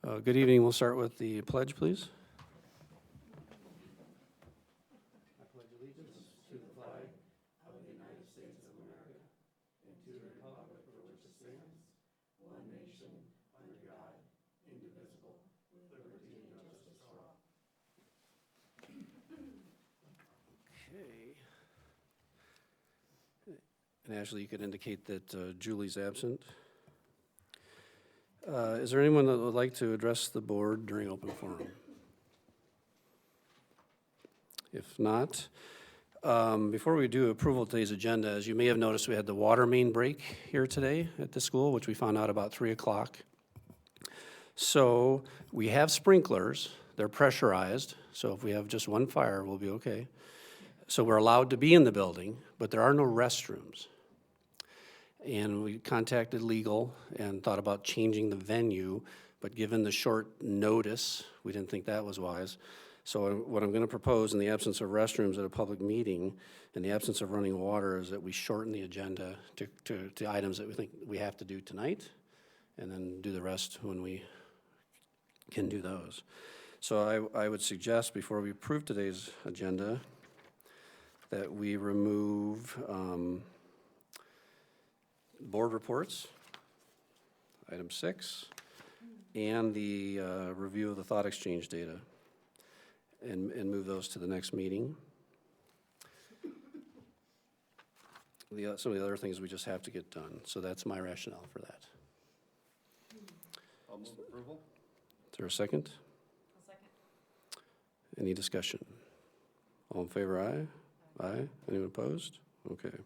Good evening. We'll start with the pledge, please. And Ashley, you could indicate that Julie's absent. Is there anyone that would like to address the board during open forum? If not, before we do approval of today's agenda, as you may have noticed, we had the water main break here today at the school, which we found out about 3 o'clock. So we have sprinklers. They're pressurized, so if we have just one fire, we'll be okay. So we're allowed to be in the building, but there are no restrooms. And we contacted legal and thought about changing the venue, but given the short notice, we didn't think that was wise. So what I'm gonna propose in the absence of restrooms at a public meeting, in the absence of running water, is that we shorten the agenda to items that we think we have to do tonight, and then do the rest when we can do those. So I would suggest, before we approve today's agenda, that we remove board reports, item 6, and the review of the thought exchange data, and move those to the next meeting. Some of the other things we just have to get done, so that's my rationale for that. I'll move approval. Is there a second? I'll second. Any discussion? All in favor, aye? Aye. Anyone opposed? Okay.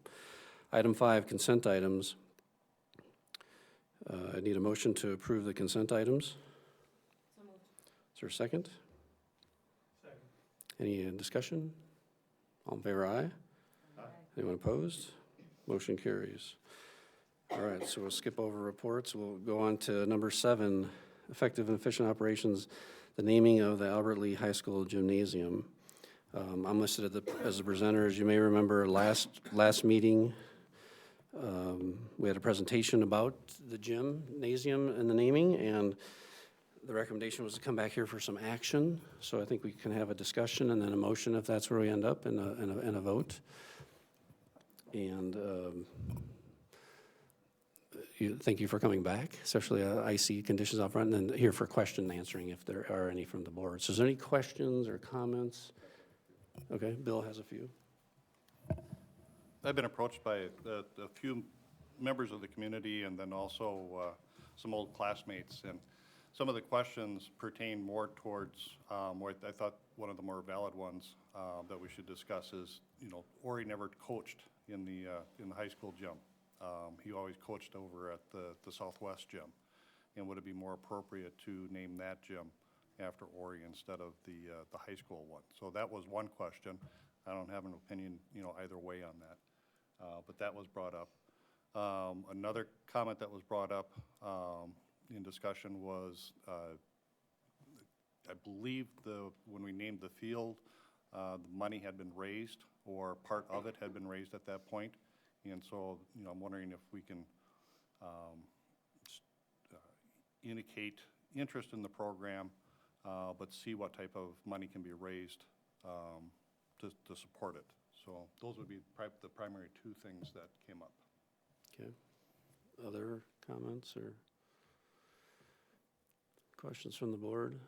Item 5, consent items. I need a motion to approve the consent items. So moved. Is there a second? Second. Any discussion? All in favor, aye? Aye. Anyone opposed? Motion carries. All right, so we'll skip over reports. We'll go on to number 7, effective and efficient operations, the naming of the Albert Lee High School Gymnasium. I'm listed as the presenter. As you may remember, last meeting, we had a presentation about the gymnasium and the naming, and the recommendation was to come back here for some action. So I think we can have a discussion and then a motion if that's where we end up, and a vote. And thank you for coming back, especially icy conditions out front, and then here for question answering if there are any from the board. So is there any questions or comments? Okay, Bill has a few. I've been approached by a few members of the community and then also some old classmates. And some of the questions pertain more towards, what I thought one of the more valid ones that we should discuss is, Ori never coached in the high school gym. He always coached over at the Southwest gym. And would it be more appropriate to name that gym after Ori instead of the high school one? So that was one question. I don't have an opinion, either way on that. But that was brought up. Another comment that was brought up in discussion was, I believe when we named the field, the money had been raised, or part of it had been raised at that point. And so, I'm wondering if we can indicate interest in the program, but see what type of money can be raised to support it. So those would be the primary 2 things that came up. Okay. Other comments or questions from the board?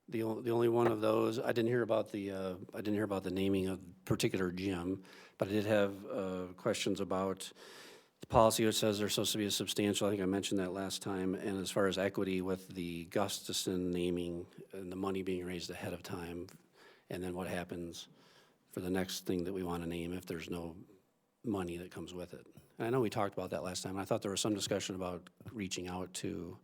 The only one of those, I didn't hear about the naming of particular gym, but I did have questions about the policy which says there's supposed to be a substantial, I think I mentioned that last time, and as far as equity with the Gustafson naming and the money being raised ahead of time, and then what happens for the next thing that we want to name if there's no money that comes with it. And I know we talked about that last time. I thought there was some discussion about reaching out to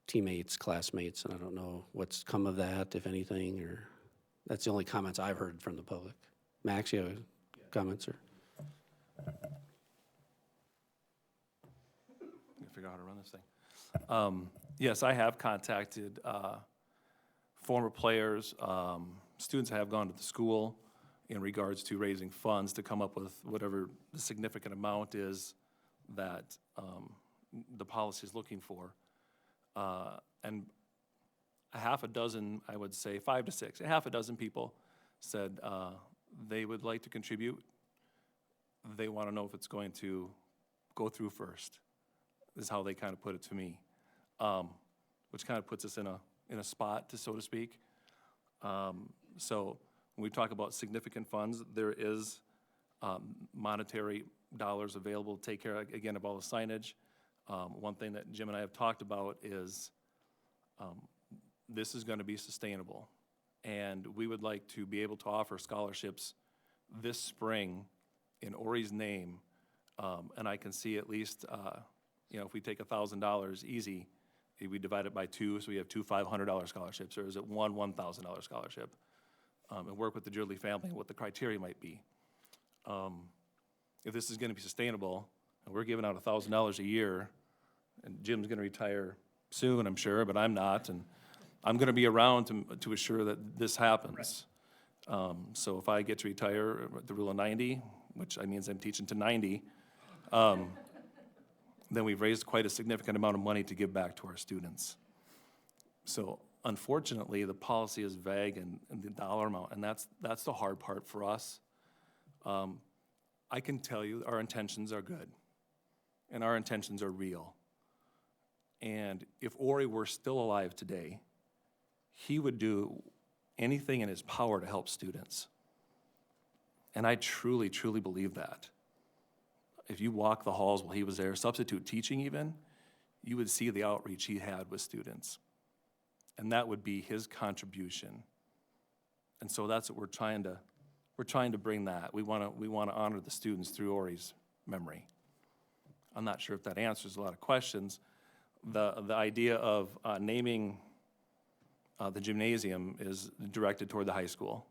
teammates, classmates, and I don't know what's come of that, if anything, or that's the only comments I've heard from the public. Max, you have comments, or? Figure out how to run this thing. Yes, I have contacted former players, students that have gone to the school in regards to raising funds to come up with whatever the significant amount is that the policy is looking for. And a half a dozen, I would say 5 to 6, a half a dozen people said they would like to contribute. They want to know if it's going to go through first, is how they kind of put it to me, which kind of puts us in a spot, so to speak. So when we talk about significant funds, there is monetary dollars available to take care, again, of all the signage. One thing that Jim and I have talked about is this is going to be sustainable. And we would like to be able to offer scholarships this spring in Ori's name. And I can see at least, if we take $1,000 easy, if we divide it by 2, so we have 2 $500 scholarships, or is it one $1,000 scholarship? And work with the Jurdley family and what the criteria might be. If this is going to be sustainable, and we're giving out $1,000 a year, and Jim's going to retire soon, I'm sure, but I'm not, and I'm going to be around to assure that this happens. So if I get to retire at the rule of 90, which means I'm teaching to 90, then we've raised quite a significant amount of money to give back to our students. So unfortunately, the policy is vague in the dollar amount, and that's the hard part for us. I can tell you our intentions are good, and our intentions are real. And if Ori were still alive today, he would do anything in his power to help students. And I truly, truly believe that. If you walk the halls while he was there, substitute teaching even, you would see the outreach he had with students. And that would be his contribution. And so that's what we're trying to bring that. We want to honor the students through Ori's memory. I'm not sure if that answers a lot of questions. The idea of naming the gymnasium is directed toward the high school,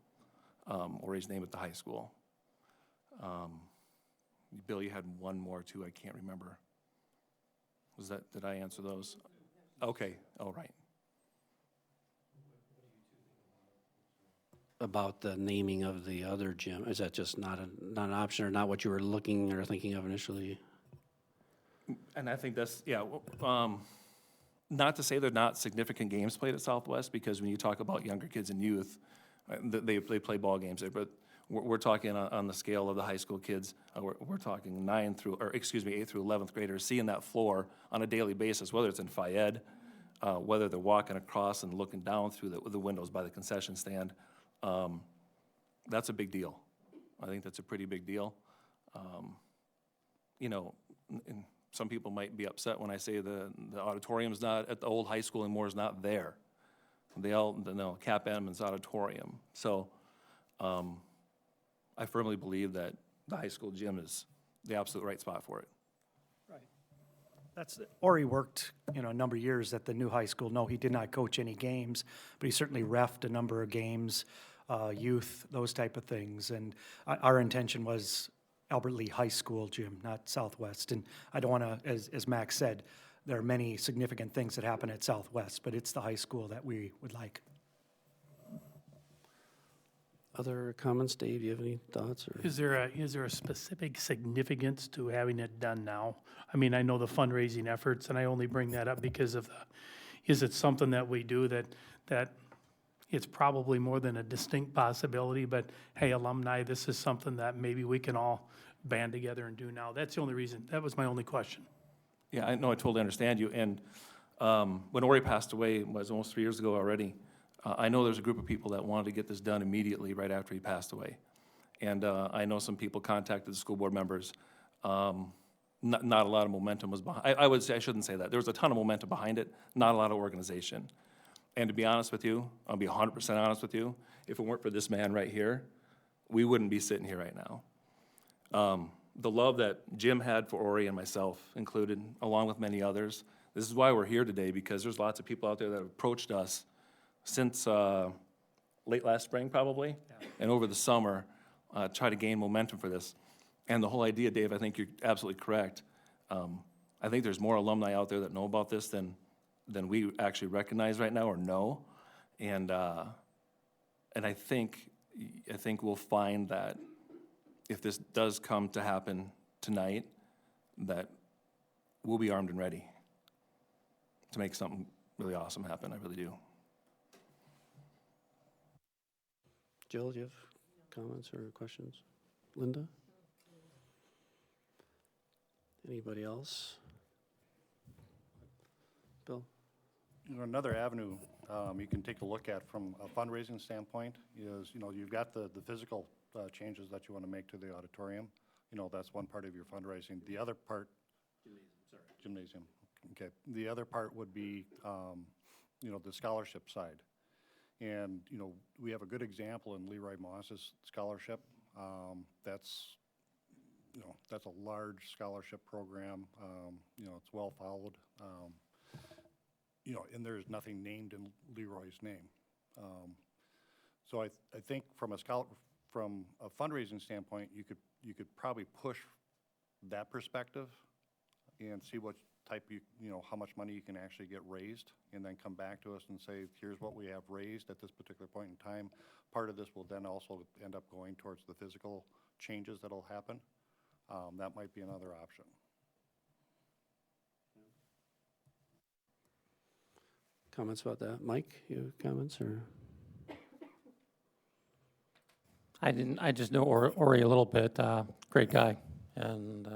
Ori's name at the high school. Bill, you had one more too, I can't remember. Did I answer those? Okay, all right. About the naming of the other gym, is that just not an option, or not what you were looking or thinking of initially? And I think that's, not to say they're not significant games played at Southwest, because when you talk about younger kids and youth, they play ball games there, but we're talking on the scale of the high school kids, we're talking 8th through 11th graders seeing that floor on a daily basis, whether it's in Fayette, whether they're walking across and looking down through the windows by the concession stand. That's a big deal. I think that's a pretty big deal. And some people might be upset when I say the auditorium's not at the old high school anymore, is not there. Cap Edmonds Auditorium. So I firmly believe that the high school gym is the absolute right spot for it. Right. Ori worked, a number of years at the new high school. No, he did not coach any games, but he certainly reffed a number of games, youth, those type of things. And our intention was Albert Lee High School gym, not Southwest. And I don't want to, as Max said, there are many significant things that happen at Southwest, but it's the high school that we would like. Other comments, Dave, do you have any thoughts? Or? Is there a specific significance to having it done now? I mean, I know the fundraising efforts, and I only bring that up because of is it something that we do that it's probably more than a distinct possibility, but hey, alumni, this is something that maybe we can all band together and do now. That's the only reason. That was my only question. Yeah, I know, I totally understand you. And when Ori passed away, it was almost 3 years ago already, I know there's a group of people that wanted to get this done immediately right after he passed away. And I know some people contacted the school board members. Not a lot of momentum was behind. I would say, I shouldn't say that. There was a ton of momentum behind it, not a lot of organization. And to be honest with you, I'll be 100% honest with you, if it weren't for this man right here, we wouldn't be sitting here right now. The love that Jim had for Ori and myself included, along with many others, this is why we're here today, because there's lots of people out there that have approached us since late last spring probably, and over the summer, try to gain momentum for this. And the whole idea, Dave, I think you're absolutely correct. I think there's more alumni out there that know about this than we actually recognize right now or know. And I think we'll find that if this does come to happen tonight, that we'll be armed and ready to make something really awesome happen, I really do. Jill, do you have comments or questions? Linda? Anybody else? Bill? You know, another avenue you can take a look at from a fundraising standpoint is, you know, you've got the physical changes that you want to make to the auditorium. You know, that's one part of your fundraising. The other part. Gymnasium. Okay. The other part would be, you know, the scholarship side. And, you know, we have a good example in Leroy Moss's scholarship. That's, you know, that's a large scholarship program. You know, it's well followed. You know, and there's nothing named in Leroy's name. So I think from a fundraising standpoint, you could probably push that perspective and see what type you know, how much money you can actually get raised, and then come back to us and say, here's what we have raised at this particular point in time. Part of this will then also end up going towards the physical changes that'll happen. That might be another option. Comments about that? Mike, you have comments or? I just know Ori a little bit, great guy. And,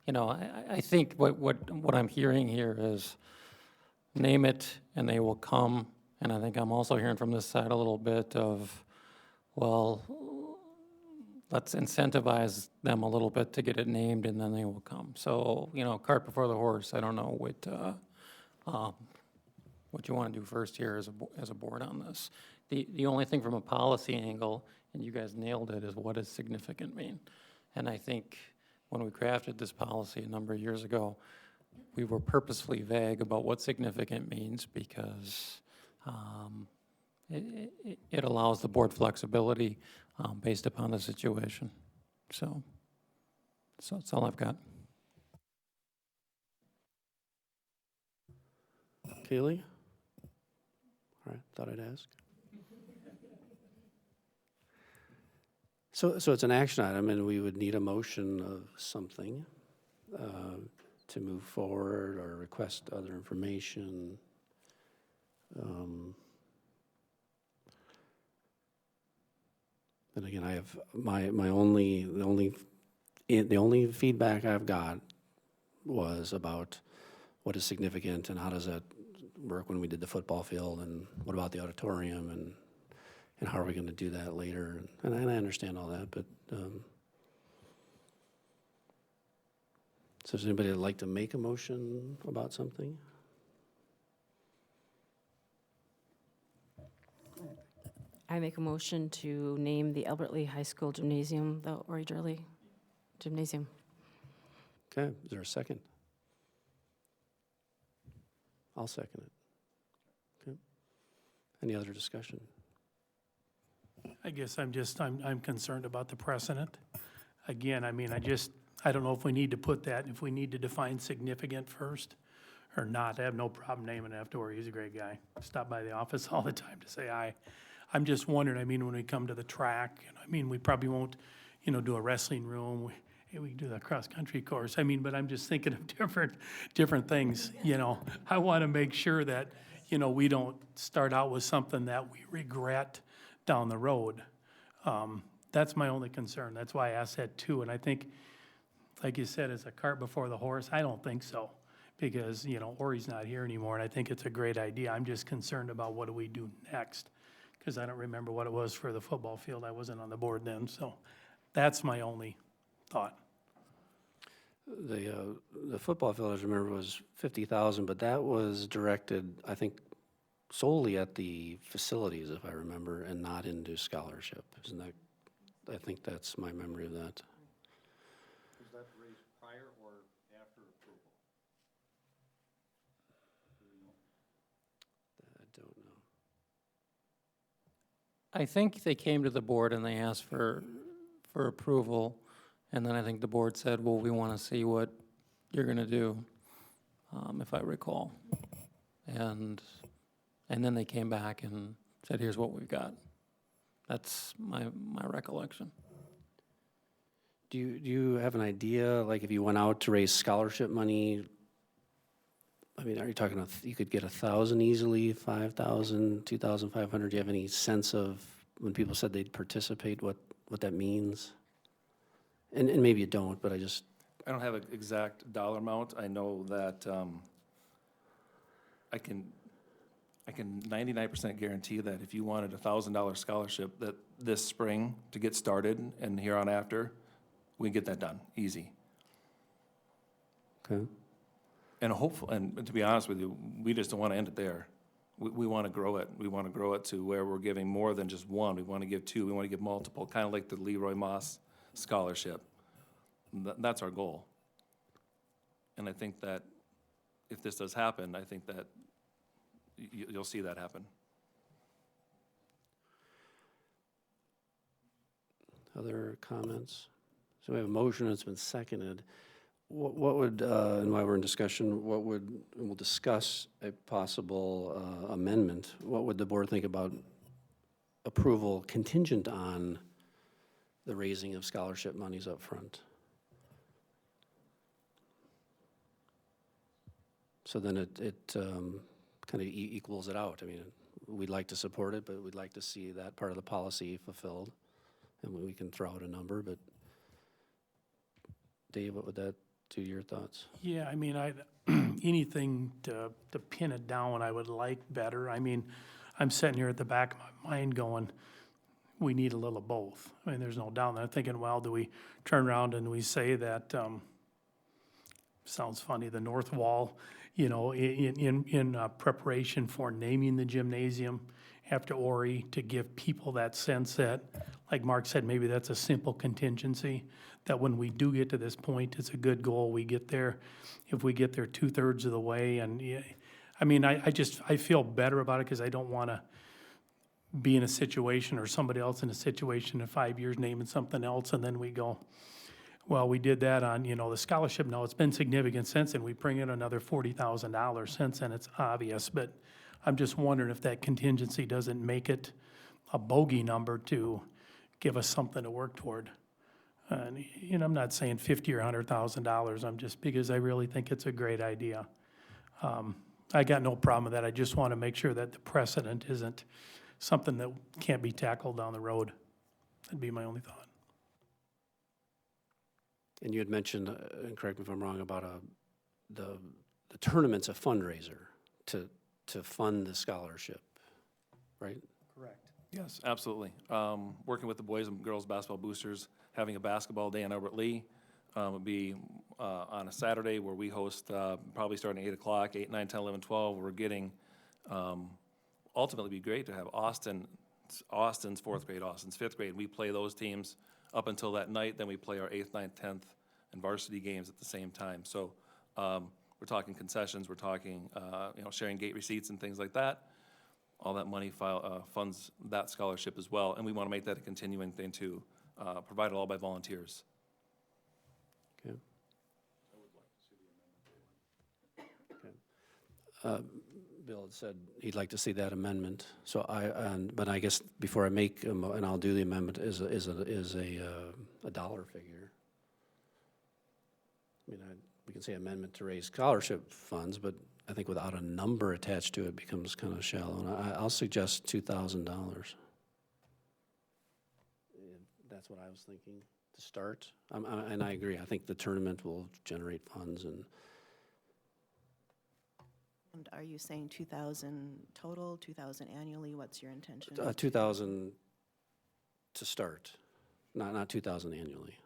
you know, I think what I'm hearing here is name it and they will come. And I think I'm also hearing from this side a little bit of, well, let's incentivize them a little bit to get it named and then they will come. So, you know, cart before the horse. I don't know what you want to do first here as a board on this. The only thing from a policy angle, and you guys nailed it, is what does significant mean? And I think when we crafted this policy a number of years ago, we were purposefully vague about what significant means because it allows the board flexibility based upon the situation. So that's all I've got. Kaylee? All right, thought I'd ask. So it's an action item, and we would need a motion of something to move forward or request other information. And again, I have the only feedback I've got was about what is significant and how does that work when we did the football field, and what about the auditorium, and how are we going to do that later? And I understand all that, but so does anybody like to make a motion about something? I make a motion to name the Albert Lee High School Gymnasium the Ori Durley Gymnasium. Okay, is there a second? I'll second it. Okay. Any other discussion? I guess I'm concerned about the precedent. Again, I mean, I don't know if we need to put that, if we need to define significant first or not. I have no problem naming it after Ori. He's a great guy. Stop by the office all the time to say hi. I'm just wondering, I mean, when we come to the track, and I mean, we probably won't, you know, do a wrestling room. We can do the cross-country course. I mean, but I'm just thinking of different things, you know. I want to make sure that, you know, we don't start out with something that we regret down the road. That's my only concern. That's why I asked that too. And I think, like you said, it's a cart before the horse. I don't think so, because, you know, Ori's not here anymore, and I think it's a great idea. I'm just concerned about what do we do next, because I don't remember what it was for the football field. I wasn't on the board then, so that's my only thought. The football field, as I remember, was 50,000, but that was directed, I think, solely at the facilities, if I remember, and not into scholarship. Isn't that? I think that's my memory of that. Was that raised prior or after approval? I don't know. I think they came to the board and they asked for approval, and then I think the board said, well, we want to see what you're going to do, if I recall. And then they came back and said, here's what we've got. That's my recollection. Do you have an idea, like if you went out to raise scholarship money, I mean, are you talking, you could get 1,000 easily, 5,000, 2,500? Do you have any sense of, when people said they'd participate, what that means? And maybe you don't, but I don't have an exact dollar amount. I know that I can 99% guarantee that if you wanted a $1,000 scholarship that this spring to get started and here on after, we can get that done, easy. okay. And and to be honest with you, we just don't want to end it there. We want to grow it. We want to grow it to where we're giving more than just one. We want to give two. We want to give multiple, kind of like the Leroy Moss Scholarship. That's our goal. And I think that if this does happen, I think that you'll see that happen. Other comments? So we have a motion, it's been seconded. What would, and while we're in discussion, and we'll discuss a possible amendment. What would the board think about approval contingent on the raising of scholarship monies up front? So then it kind of equals it out. I mean, we'd like to support it, but we'd like to see that part of the policy fulfilled. And we can throw out a number, but Dave, what would that do, your thoughts? Yeah, I mean, anything to pin it down, I would like better. I mean, I'm sitting here at the back of my mind going, we need a little of both. I mean, there's no doubt. And I'm thinking, well, do we turn around and we say that, sounds funny, the north wall, you know, in preparation for naming the gymnasium after Ori, to give people that sense that, like Mark said, maybe that's a simple contingency, that when we do get to this point, it's a good goal. We get there, if we get there 2/3 of the way, and yeah, I mean, I feel better about it because I don't want to be in a situation or somebody else in a situation in 5 years naming something else, and then we go, well, we did that on, you know, the scholarship. No, it's been significant since, and we bring in another $40,000 since, and it's obvious, but I'm just wondering if that contingency doesn't make it a bogey number to give us something to work toward. And, you know, I'm not saying $50,000 or $100,000, I'm just, because I really think it's a great idea. I got no problem with that, I just want to make sure that the precedent isn't something that can't be tackled down the road. That'd be my only thought. And you had mentioned, and correct me if I'm wrong, about the tournament's a fundraiser to fund the scholarship, right? Correct. Yes, absolutely. Working with the boys and girls basketball boosters, having a basketball day in Albert Lee would be on a Saturday where we host probably starting at 8 o'clock, 8, 9, 10, 11, 12. We're getting, ultimately it'd be great to have Austin's fourth grade, Austin's fifth grade. We play those teams up until that night, then we play our 8th, 9th, 10th, and varsity games at the same time. So we're talking concessions, we're talking you know, sharing gate receipts and things like that. All that money funds that scholarship as well, and we want to make that a continuing thing too, provided all by volunteers. Okay. Bill had said he'd like to see that amendment. So but I guess before I make, and I'll do the amendment, is a dollar figure. I mean, we can say amendment to raise scholarship funds, but I think without a number attached to it becomes kind of shallow. And I'll suggest $2,000. That's what I was thinking to start. And I agree. I think the tournament will generate funds. And are you saying 2,000 total, 2,000 annually? What's your intention? 2,000 to start, not 2,000 annually.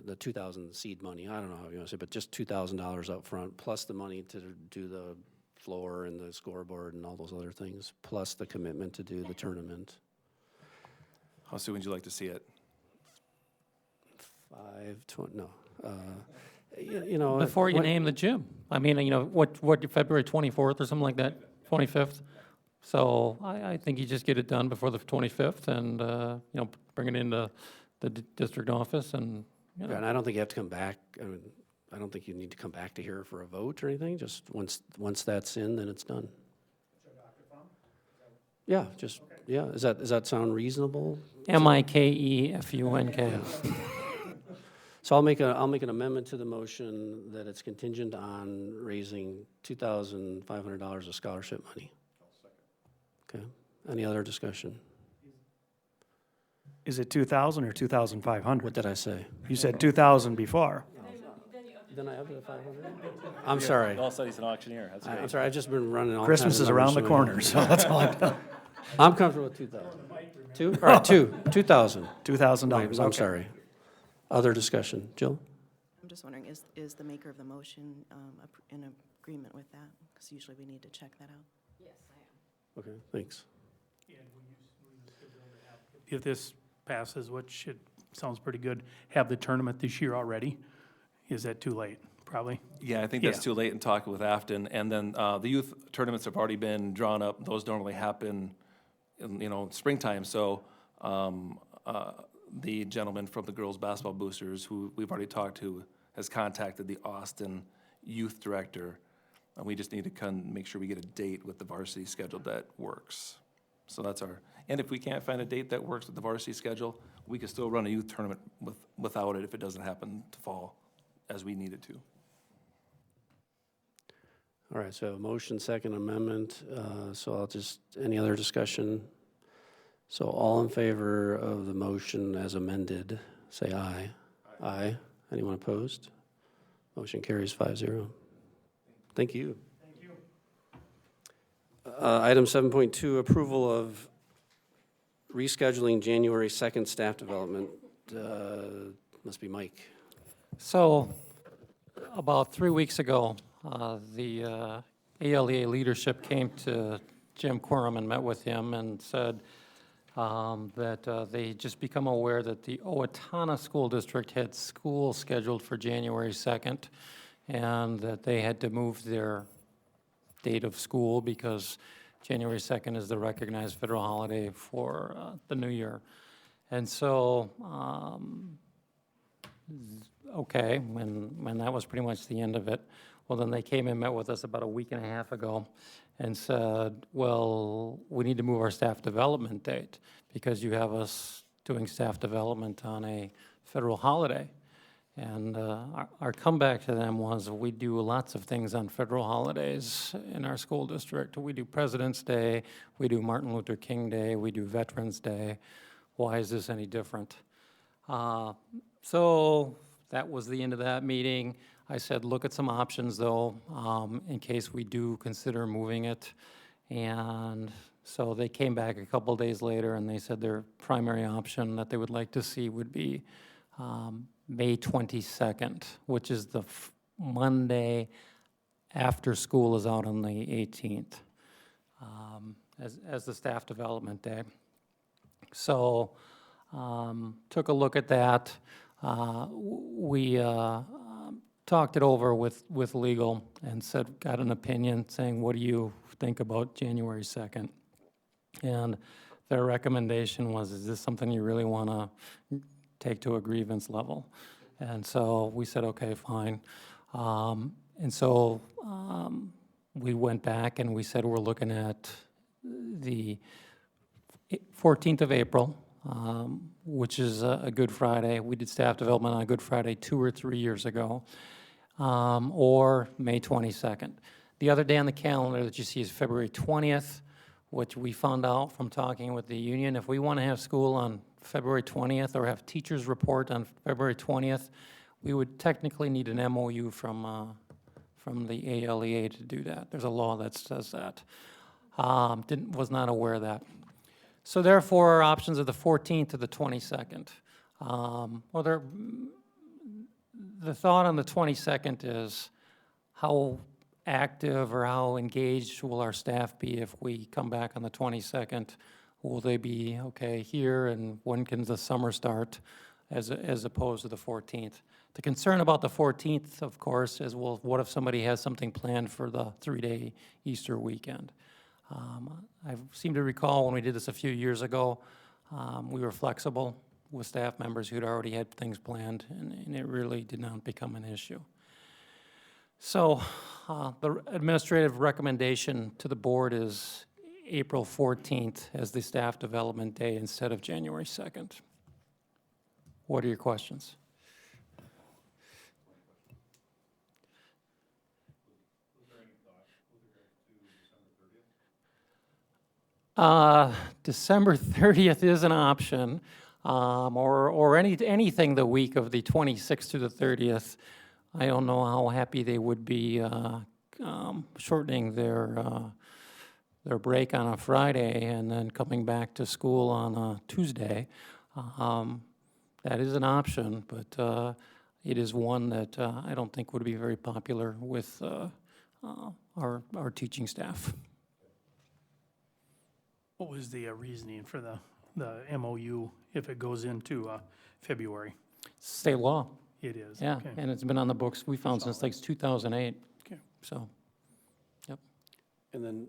The 2,000 seed money, I don't know how you want to say, but just $2,000 up front, plus the money to do the floor and the scoreboard and all those other things, plus the commitment to do the tournament. How soon would you like to see it? 5, no. You know. Before you name the gym. I mean, you know, what, February 24th or something like that, 25th? So I think you just get it done before the 25th and, you know, bring it into the district office and, you know. And I don't think you have to come back. I mean, I don't think you need to come back to here for a vote or anything. Just once that's in, then it's done. Yeah, just, yeah. Does that sound reasonable? MIKEFUNK. So I'll make an amendment to the motion that it's contingent on raising $2,500 of scholarship money. Okay, any other discussion? Is it 2,000 or What 2,500? did I say? You said 2,000 before. Then I have the 500? I'm sorry. all said he's an auctioneer, that's I'm sorry, I've just been running all kinds Christmas of is around the numbers, so corner, so that's all I've done. I'm comfortable with 2,000. Two? All right, 2,000. $2,000, I'm okay. sorry. Other discussion. Jill? I'm just wondering, is the maker of the motion in agreement with that? Because usually we need to check that out. Okay, thanks. If this passes, which should, sounds pretty good, have the tournament this year already? Is that too late? Probably. Yeah, I think that's Yeah. too late in talking with Afton. And then the youth tournaments have already been drawn up. Those normally happen in, springtime. So the gentleman from the girls' basketball boosters, who we've already talked to, has contacted the Austin youth director. And we just need to make sure we get a date with the varsity schedule that works. So that's and if we can't find a date that works with the varsity schedule, we can still run a youth tournament without it if it doesn't happen to fall as we need it to. All right, so motion, second amendment, so I'll any other discussion? So all in favor of the motion as amended, say aye. Aye. Anyone opposed? Motion carries 5-0. Thank you. Thank you. Item 7.2, approval of rescheduling January 2nd staff development. Must be Mike. So, about 3 weeks ago, the ALEA leadership came to Jim Quorum and met with him and said that they just become aware that the Owatonna School District had school scheduled for January 2nd, and that they had to move their date of school because January 2nd is the recognized federal holiday for the new year. And so, okay, when that was pretty much the end of it, well, then they came and met with us about a week and a half ago and said, well, we need to move our staff development date because you have us doing staff development on a federal holiday. And our comeback to them was, we do lots of things on federal holidays in our school district. We do President's Day, we do Martin Luther King Day, we do Veterans Day. Why is this any different? So that was the end of that meeting. I said, look at some options though, in case we do consider moving it. And so they came back a couple days later and they said their primary option that they would like to see would be May 22nd, which is the Monday after school is out on the 18th, as the staff development day. So took a look at that. We talked it over with legal and said, got an opinion saying, what do you think about January 2nd? And their recommendation was, is this something you really want to take to a grievance level? And so we said, okay, fine. And so we went back and we said, we're looking at the 14th of April, which is a Good Friday. We did staff development on a Good Friday 2 or 3 years ago, or May 22nd. The other day on the calendar that you see is February 20th, which we found out from talking with the union. If we want to have school on February 20th or have teachers report on February 20th, we would technically need an MOU from the ALEA to do that. There's a law that says that. Was not aware of that. So therefore, our options are the 14th to the 22nd. The thought on the 22nd is how active or how engaged will our staff be if we come back on the 22nd? Will they be, okay, here, and when can the summer start, as opposed to the 14th? The concern about the 14th, of course, is, well, what if somebody has something planned for the 3-day Easter weekend? I seem to recall when we did this a few years ago, we were flexible with staff members who'd already had things planned, and it really did not become an issue. So the administrative recommendation to the board is April 14th as the staff development day instead of January 2nd. What are your questions? December 30th is an option, or anything the week of the 26th to the 30th. I don't know how happy they would be shortening their break on a Friday and then coming back to school on a Tuesday. That is an option, but it is one that I don't think would be very popular with our teaching staff. What was the reasoning for the MOU if it goes into February? State law, It is? yeah, Okay. and it's been on the books, we found since like 2008, Okay. so. And then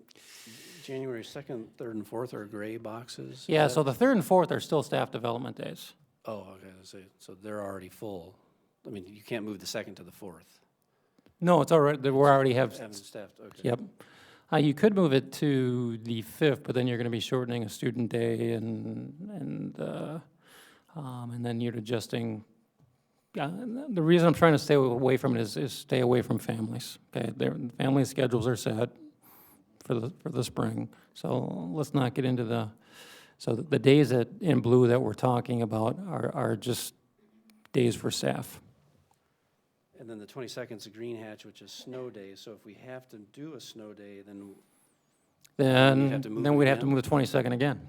January 2nd, 3rd, and 4th are gray boxes? Yeah, Is so that- the 3rd and 4th are still staff development days. Oh, okay, so they're already full. I mean, you can't move the 2nd to the 4th. No, it's all right, we already have, Haven't staffed, okay. yep. You could move it to the 5th, but then you're gonna be shortening a student day and then you're adjusting. The reason I'm trying to stay away from it is stay away from families, okay? Their family schedules are set for the spring, so let's not get into so the days in blue that we're talking about are just days for staff. And then the 22nd is a green hatch, which is snow day, so if we have to do a snow day, then Then, have to move then it we'd have to again? move the 22nd again.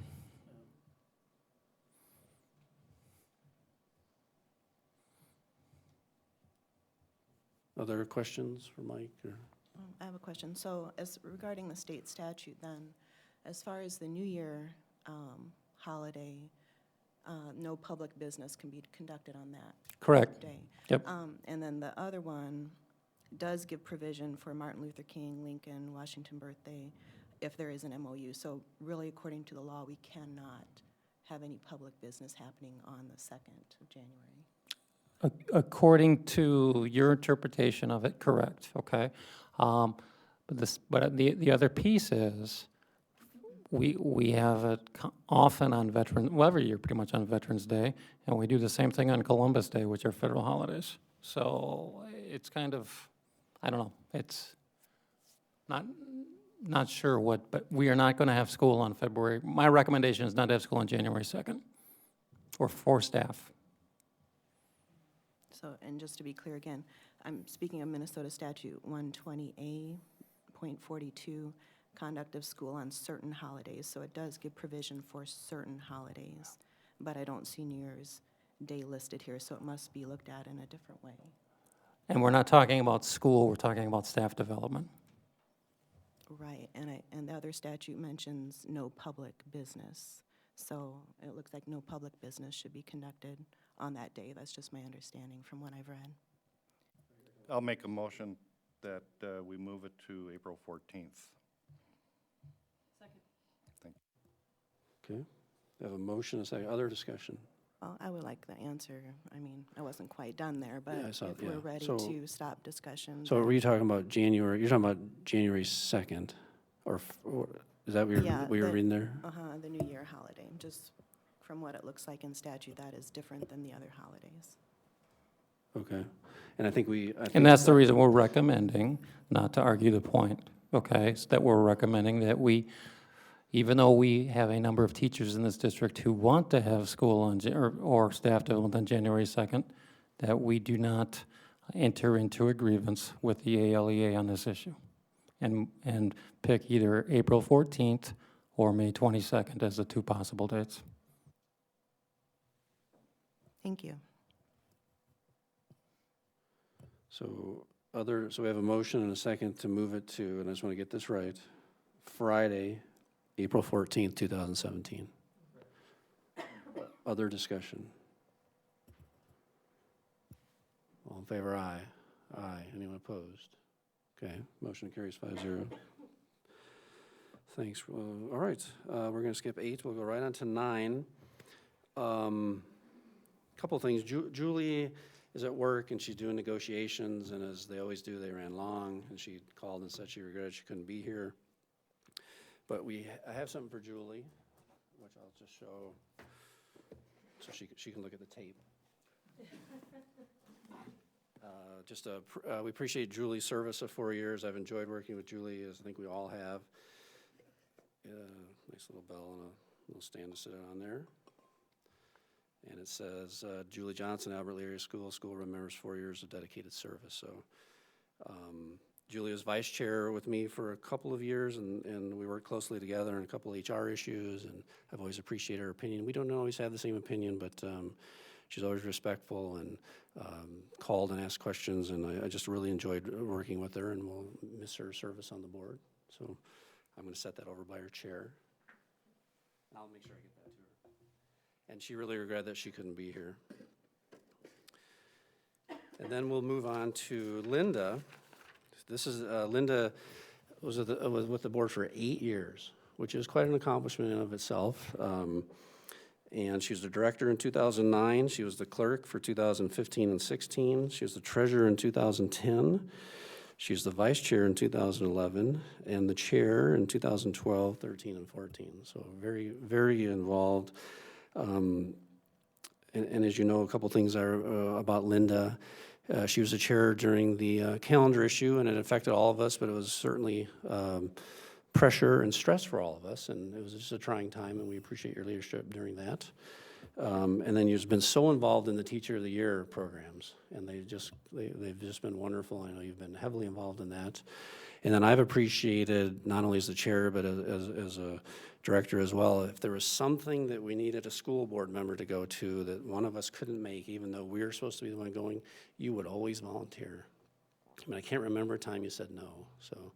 other questions for Mike, or? I have a question. So as regarding the state statute then, as far as the New Year holiday, no public business can be conducted on that Correct. day. Yep. And then the other one does give provision for Martin Luther King, Lincoln, Washington birthday, if there is an MOU. So really, according to the law, we cannot have any public business happening on the 2nd of January. According to your interpretation of it, correct, okay? But the other piece is, we have it often on well, every year pretty much on Veterans Day, and we do the same thing on Columbus Day, which are federal holidays. So it's kind of, I don't know, it's not sure but we are not going to have school on February. My recommendation is not to have school on January 2nd, or for staff. So, and just to be clear again, I'm speaking of Minnesota Statute 120A.42, conduct of school on certain holidays. So it does give provision for certain holidays, but I don't see New Year's Day listed here, so it must be looked at in a different way. And we're not talking about school, we're talking about staff development. Right, and the other statute mentions no public business. So it looks like no public business should be conducted on that day. That's just my understanding from what I've read. I'll make a motion that we move it to April 14th. Okay, we have a motion, a second, other discussion? Well, I would like the answer. I mean, I wasn't quite done there, but Yeah, I saw if it, we're yeah. ready So- to stop discussion. So were you talking about January, you're talking about January 2nd, or is that what Yeah, you're the- reading there? The New Year holiday, just from what it looks like in statute, that is different than the other holidays. Okay, and I think And that's the reason we're recommending, not to argue the point, okay, is that we're recommending that even though we have a number of teachers in this district who want to have school on, or staff development on January 2nd, that we do not enter into a grievance with the ALEA on this issue, and pick either April 14th or May 22nd as the two possible dates. Thank you. So we have a motion and a second to move it to, and I just want to get this right, Friday, April 14th, 2017. Other discussion? All in favor, aye. Aye. Anyone opposed? Okay, motion carries 5-0. Thanks. All right, we're going to skip 8. We'll go right on to 9. Couple things. Julie is at work and she's doing negotiations, and as they always do, they ran long, and she called and said she regretted she couldn't be here. But I have something for Julie, which I'll just show, so she can look at the tape. We appreciate Julie's service of 4 years. I've enjoyed working with Julie, as I think we all have. Let me Nice little bell and a little stand to sit on there. And it says, Julie Johnson, Albert Lee Area School remembers 4 years of dedicated service. So Julie was vice chair with me for a couple of years, and we worked closely together on a couple of HR issues, and I've always appreciated her opinion. We don't always have the same opinion, but she's always respectful and called and asked questions, and I just really enjoyed working with her, and we'll miss her service on the board. So I'm going to set that over by her chair. I'll make sure I get that to her. And she really regretted that she couldn't be here. And then we'll move on to Linda. This is, Linda was with the board for 8 years, which is quite an accomplishment in and of itself. And she was the director in 2009. She was the clerk for 2015 and 16. She was the treasurer in 2010. She was the vice chair in 2011 and the chair in 2012, 13, and 14. So very, very involved. And as you know, a couple things are about Linda. She was the chair during the calendar issue, and it affected all of us, but it was certainly pressure and stress for all of us, and it was just a trying time, and we appreciate your leadership during that. And then you've been so involved in the Teacher of the Year programs, and they've just been wonderful. I know you've been heavily involved in that. And then I've appreciated, not only as the chair, but as a director as well, if there was something that we needed a school board member to go to that one of us couldn't make, even though we were supposed to be the one going, you would always volunteer. I mean, I can't remember a time you said no. So,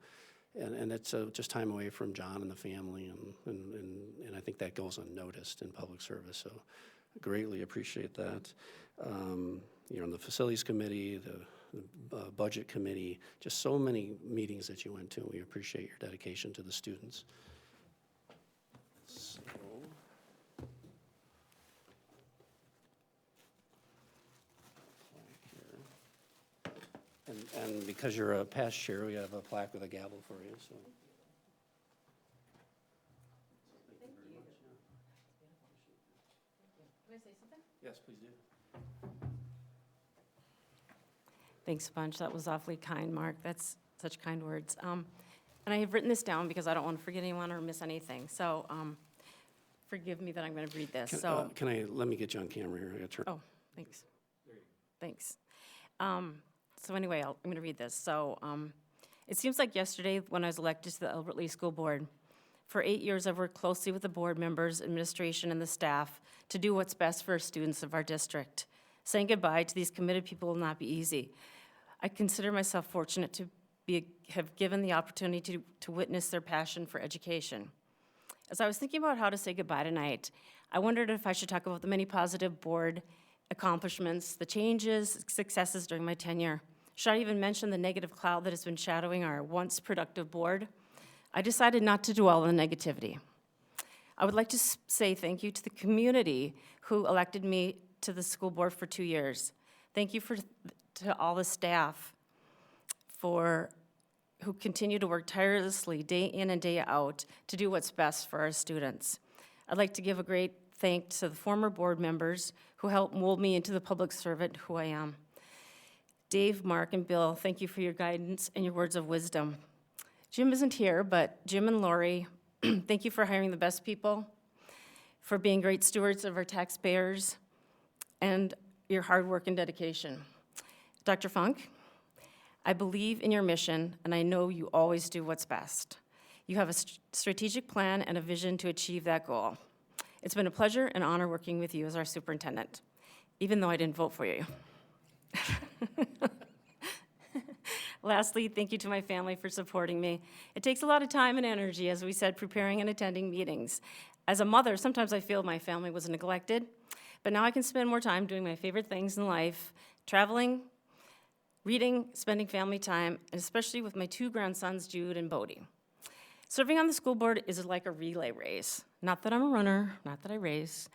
and it's just time away from John and the family, and I think that goes unnoticed in public service. So, I greatly appreciate that. You're on the facilities committee, the budget committee, just so many meetings that you went to. We appreciate your dedication to the students. So, and because you're a past chair, we have a plaque with a gavel for you. So. Can I say something? Yes, please do. Thanks a bunch. That was awfully kind, Mark. That's such kind words. And I have written this down because I don't want to forget anyone or miss anything. So forgive me that I'm going to read this. Let me get you on camera here. I got to turn. Oh, thanks. Thanks. So anyway, I'm going to read this. So it seems like yesterday when I was elected to the Albert Lee School Board. For 8 years, I've worked closely with the board members, administration, and the staff to do what's best for students of our district. Saying goodbye to these committed people will not be easy. I consider myself fortunate to have given the opportunity to witness their passion for education. As I was thinking about how to say goodbye tonight, I wondered if I should talk about the many positive board accomplishments, the changes, successes during my tenure. Should I even mention the negative cloud that has been shadowing our once productive board? I decided not to dwell on the negativity. I would like to say thank you to the community who elected me to the school board for 2 years. Thank you to all the staff who continue to work tirelessly day in and day out to do what's best for our students. I'd like to give a great thanks to the former board members who helped mold me into the public servant who I am. Dave, Mark, and Bill, thank you for your guidance and your words of wisdom. Jim isn't here, but Jim and Lori, thank you for hiring the best people, for being great stewards of our taxpayers, and your hard work and dedication. Dr. Funk, I believe in your mission, and I know you always do what's best. You have a strategic plan and a vision to achieve that goal. It's been a pleasure and honor working with you as our superintendent, even though I didn't vote for you. Lastly, thank you to my family for supporting me. It takes a lot of time and energy, as we said, preparing and attending meetings. As a mother, sometimes I feel my family was neglected, but now I can spend more time doing my favorite things in life, traveling, reading, spending family time, and especially with my 2 grandsons, Jude and Bodie. Serving on the school board is like a relay race. Not that I'm a runner, not that I race,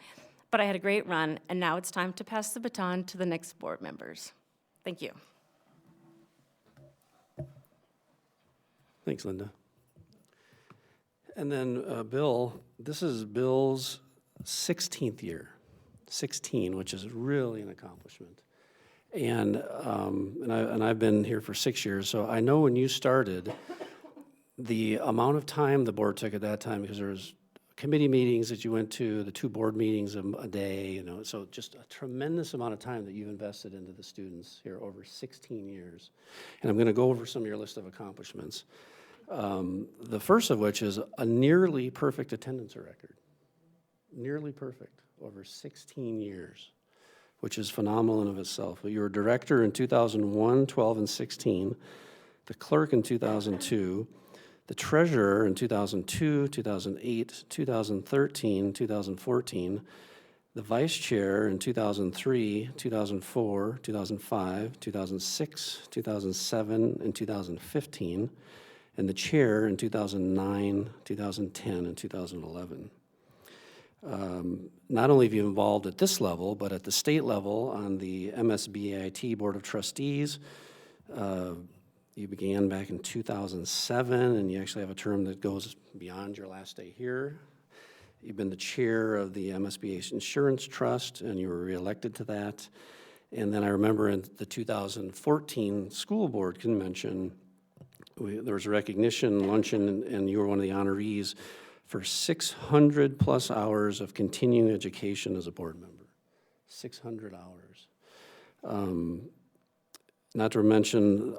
but I had a great run, and now it's time to pass the baton to the next board members. Thank you. Thanks, Linda. And then Bill, this is Bill's 16th year, 16, which is really an accomplishment. And I've been here for 6 years, so I know when you started, the amount of time the board took at that time, because there was committee meetings that you went to, the 2 board meetings a day, you know, so just a tremendous amount of time that you've invested into the students here over 16 years. And I'm going to go over some of your list of accomplishments. The first of which is a nearly perfect attendance record. Nearly perfect over 16 years, which is phenomenal in of itself. You were director in 2001, 12, and 16, the clerk in 2002, the treasurer in 2002, 2008, 2013, 2014, the vice chair in 2003, 2004, 2005, 2006, 2007, and 2015, and the chair in 2009, 2010, and 2011. Not only have you involved at this level, but at the state level on the MSBIT Board of Trustees. You began back in 2007, and you actually have a term that goes beyond your last day here. You've been the chair of the MSBA Insurance Trust, and you were reelected to that. And then I remember in the 2014 school board convention, there was a recognition luncheon, and you were one of the honorees for 600-plus hours of continuing education as a board member. 600 hours. Not to mention,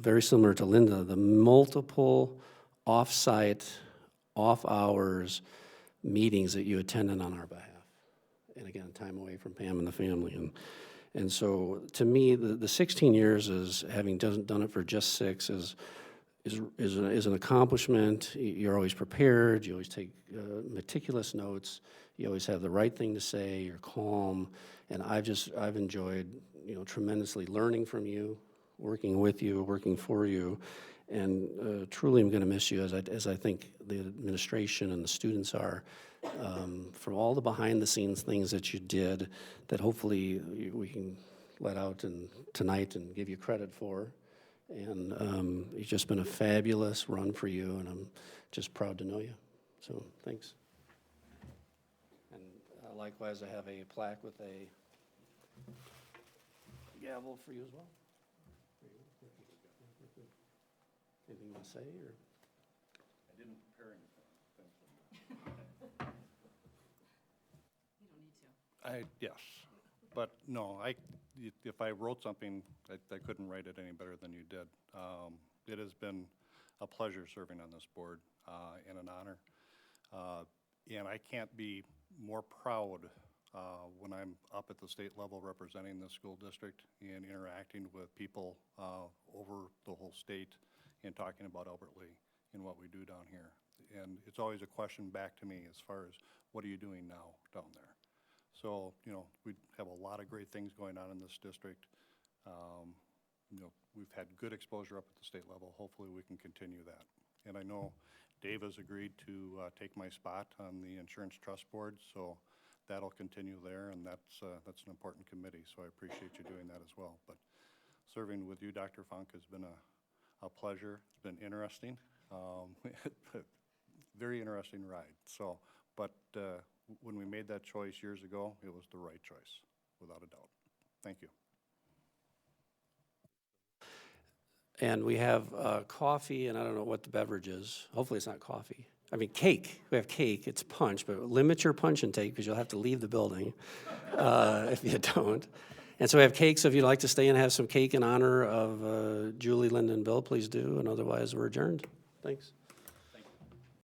very similar to Linda, the multiple off-site, off-hours meetings that you attended on our behalf. And again, time away from Pam and the family. And so, to me, the 16 years is, having done it for just 6, is an accomplishment. You're always prepared. You always take meticulous notes. You always have the right thing to say. You're calm, and I've enjoyed, you know, tremendously learning from you, working with you, working for you, and truly I'm going to miss you, as I think the administration and the students are, for all the behind-the-scenes things that you did that hopefully we can let out tonight and give you credit for. And it's just been a fabulous run for you, and I'm just proud to know you. So thanks. And likewise, I have a plaque with a gavel for you as well. Anything you want to say? Or? I didn't prepare anything. Yes, but no, if I wrote something, I couldn't write it any better than you did. It has been a pleasure serving on this board, and an honor. And I can't be more proud when I'm up at the state level representing the school district and interacting with people over the whole state and talking about Albert Lea and what we do down here. And it's always a question back to me as far as, what are you doing now down there? So, you know, we have a lot of great things going on in this district. You know, we've had good exposure up at the state level. Hopefully we can continue that. And I know Dave has agreed to take my spot on the Insurance Trust Board, so that'll continue there, and that's an important committee, so I appreciate you doing that as well. But serving with you, Dr. Funk, has been a pleasure. It's been interesting. Very interesting ride. So, but when we made that choice years ago, it was the right choice, without a doubt. Thank you. And we have coffee, and I don't know what the beverage is. Hopefully it's not coffee. I mean, cake. We have cake. It's punch, but limit your punch intake because you'll have to leave the building if you don't. And so we have cake, so if you'd like to stay and have some cake in honor of Julie, Linda, and Bill, please do. And otherwise, we're adjourned. Thanks.